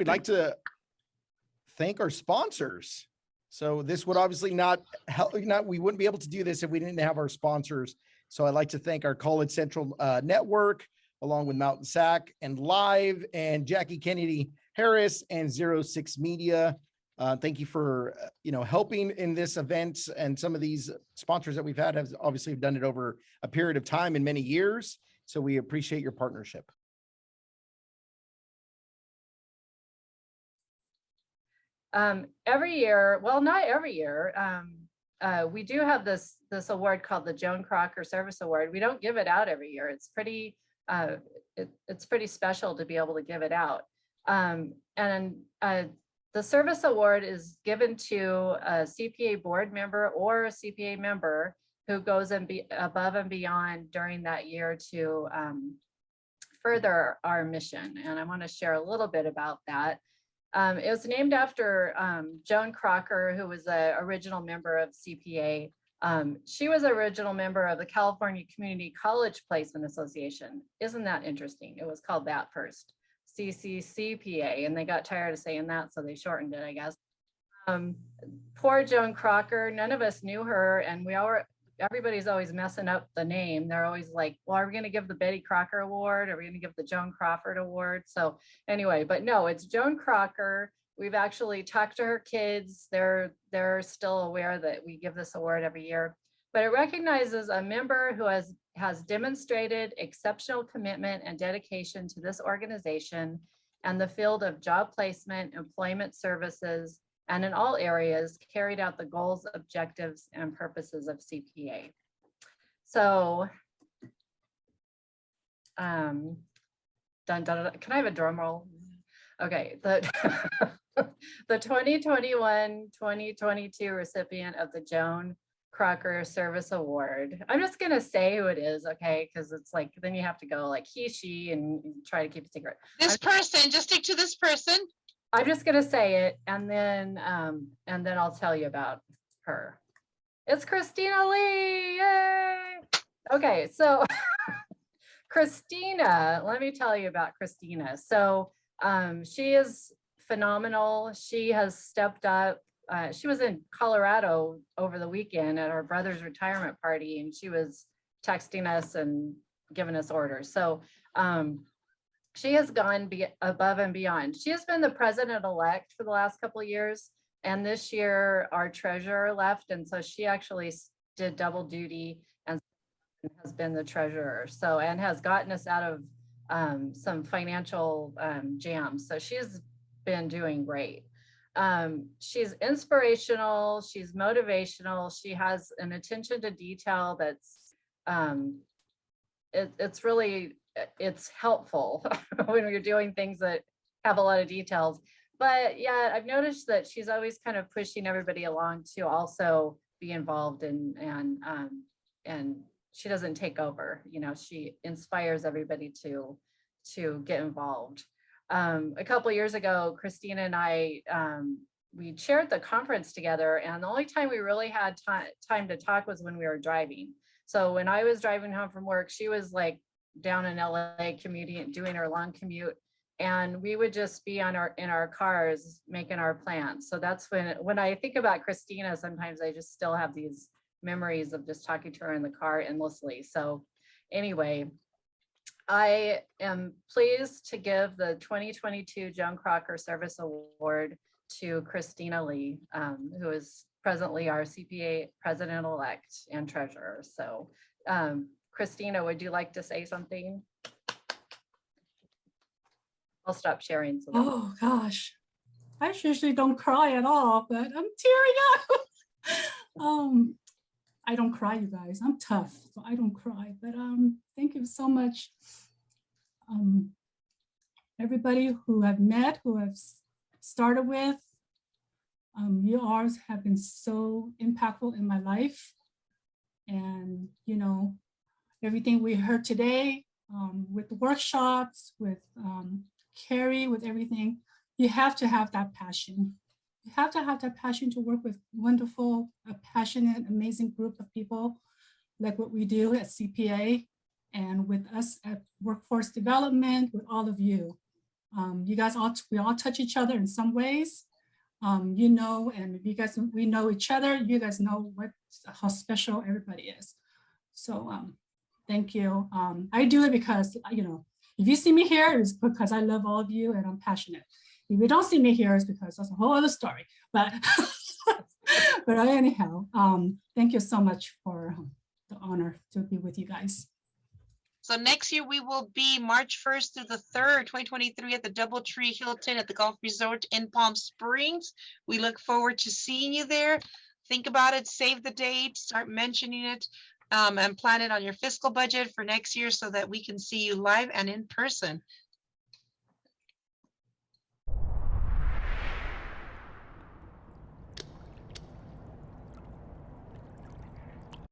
we'd like to thank our sponsors. So this would obviously not help, we wouldn't be able to do this if we didn't have our sponsors. So I'd like to thank our College Central Network, along with Mountain Sac and Live and Jackie Kennedy Harris and 06 Media. Thank you for, helping in this event. And some of these sponsors that we've had have obviously done it over a period of time and many years. So we appreciate your partnership. Every year, well, not every year, we do have this award called the Joan Crocker Service Award. We don't give it out every year. It's pretty it's pretty special to be able to give it out. The service award is given to a CPA board member or a CPA member who goes above and beyond during that year to further our mission. And I want to share a little bit about that. It was named after Joan Crocker, who was the original member of CPA. She was the original member of the California Community College Placement Association. Isn't that interesting? It was called that first, CCCPA, and they got tired of saying that, so they shortened it, I guess. Poor Joan Crocker, none of us knew her, and everybody's always messing up the name. They're always like, well, are we going to give the Betty Crocker Award? Are we going to give the Joan Crawford Award? So anyway, but no, it's Joan Crocker. We've actually talked to her kids. They're still aware that we give this award every year, but it recognizes a member who has demonstrated exceptional commitment and dedication to this organization and the field of job placement, employment services, and in all areas carried out the goals, objectives, and purposes of CPA. So, can I have a drum roll? Okay, the 2021-2022 recipient of the Joan Crocker Service Award. I'm just gonna say who it is, okay? Because it's like, then you have to go like he, she, and try to keep it secret. This person, just stick to this person. I'm just gonna say it, and then I'll tell you about her. It's Christina Lee, yay! Okay, so Christina, let me tell you about Christina. So she is phenomenal. She has stepped up. She was in Colorado over the weekend at our brother's retirement party, and she was texting us and giving us orders. So she has gone above and beyond. She has been the president-elect for the last couple of years, and this year our treasurer left, and so she actually did double duty and has been the treasurer. So, and has gotten us out of some financial jams. So she's been doing great. She's inspirational, she's motivational, she has an attention to detail that's it's helpful when you're doing things that have a lot of details. But yeah, I've noticed that she's always kind of pushing everybody along to also be involved and she doesn't take over, she inspires everybody to get involved. A couple of years ago, Christina and I, we chaired the conference together, and the only time we really had time to talk was when we were driving. So when I was driving home from work, she was like down in LA commuting, doing her long commute, and we would just be in our cars making our plans. So that's when I think about Christina, sometimes I just still have these memories of just talking to her in the car endlessly. So anyway, I am pleased to give the 2022 Joan Crocker Service Award to Christina Lee, who is presently our CPA president-elect and treasurer. So Christina, would you like to say something? I'll stop sharing. So oh gosh, I usually don't cry at all, but I'm tearing up. I don't cry, you guys. I'm tough, so I don't cry. But thank you so much, everybody who I've met, who I've started with. You all have been so impactful in my life, and everything we heard today, with the workshops, with Carrie, with everything. You have to have that passion. You have to have that passion to work with wonderful, passionate, amazing group of people like what we do at CPA and with us at Workforce Development, with all of you. You guys we all touch each other in some ways. You know, and if you guys, we know each other, you guys know how special everybody is. So thank you. I do it because, you know, if you see me here, it's because I love all of you and I'm passionate. If you don't see me here, it's because that's a whole other story. But but anyhow, thank you so much for the honor to be with you guys. So next year we will be March 1st through the 3rd, 2023 at the Doubletree Hilton at the Golf Resort in Palm Springs. We look forward to seeing you there. Think about it, save the date, start mentioning it, and plan it on your fiscal budget for next year so that we can see you live and in person.